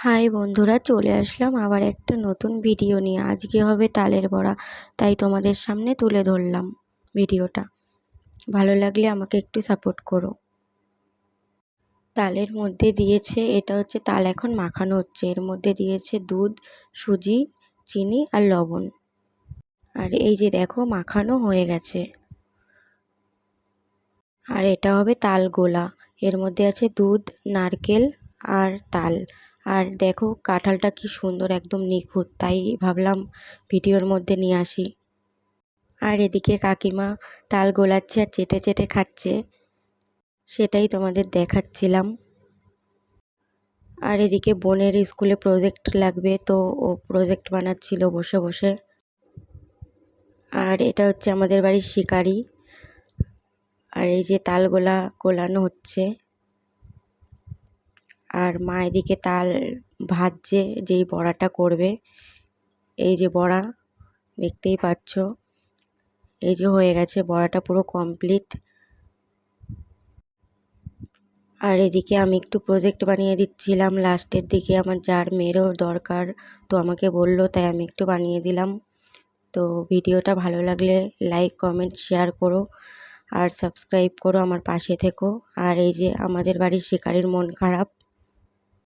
High বন্ধুরা, চলে আসলাম আবার একটা নতুন ভিডিও নিয়ে। আজকে হবে তালের বড়া, তাই তোমাদের সামনে তুলে ধরলাম ভিডিওটা। ভালো লাগলে আমাকে একটু সাপোর্ট করো। তালের মধ্যে দিয়েছে, এটা হচ্ছে তাল এখন মাখানো হচ্ছে। এর মধ্যে দিয়েছে দুধ, সুজি, চিনি আর লবণ। আর এই যে দেখো, মাখানো হয়ে গেছে। আর এটা হবে তাল গোলা। এর মধ্যে আছে দুধ, নারকেল আর তাল। আর দেখো কাঁঠালটা কি সুন্দর, একদম নিখুঁত, তাই ভাবলাম ভিডিওর মধ্যে নিয়ে আসি। আর এদিকে কাকিমা তাল গোলাচ্ছে আর চেটে চেটে খাচ্ছে, সেটাই তোমাদের দেখাচ্ছিলাম। আর এদিকে বোনের স্কুলে প্রজেক্ট লাগবে, তো ও প্রজেক্ট বানাচ্ছিল বসে বসে। আর এটা হচ্ছে আমাদের বাড়ির শিকারি। আর এই যে তাল গোলানো হচ্ছে। আর মা এদিকে তাল ভাজছে, যেই বড়াটা করবে। এই যে বড়া দেখতেই পাচ্ছ, এই যে হয়ে গেছে বড়াটা, পুরো কমপ্লিট। আর এদিকে আমি একটু প্রজেক্ট বানিয়ে দিচ্ছিলাম লাস্টের দিকে। আমার যার মেয়েরও দরকার, তো আমাকে বললো, তাই আমি একটু বানিয়ে দিলাম। তো ভিডিওটা ভালো লাগলে লাইক, কমেন্ট, শেয়ার করো আর সাবস্ক্রাইব করো, আমার পাশে থেকো। আর এই যে আমাদের বাড়ির শিকারির মন খারাপ,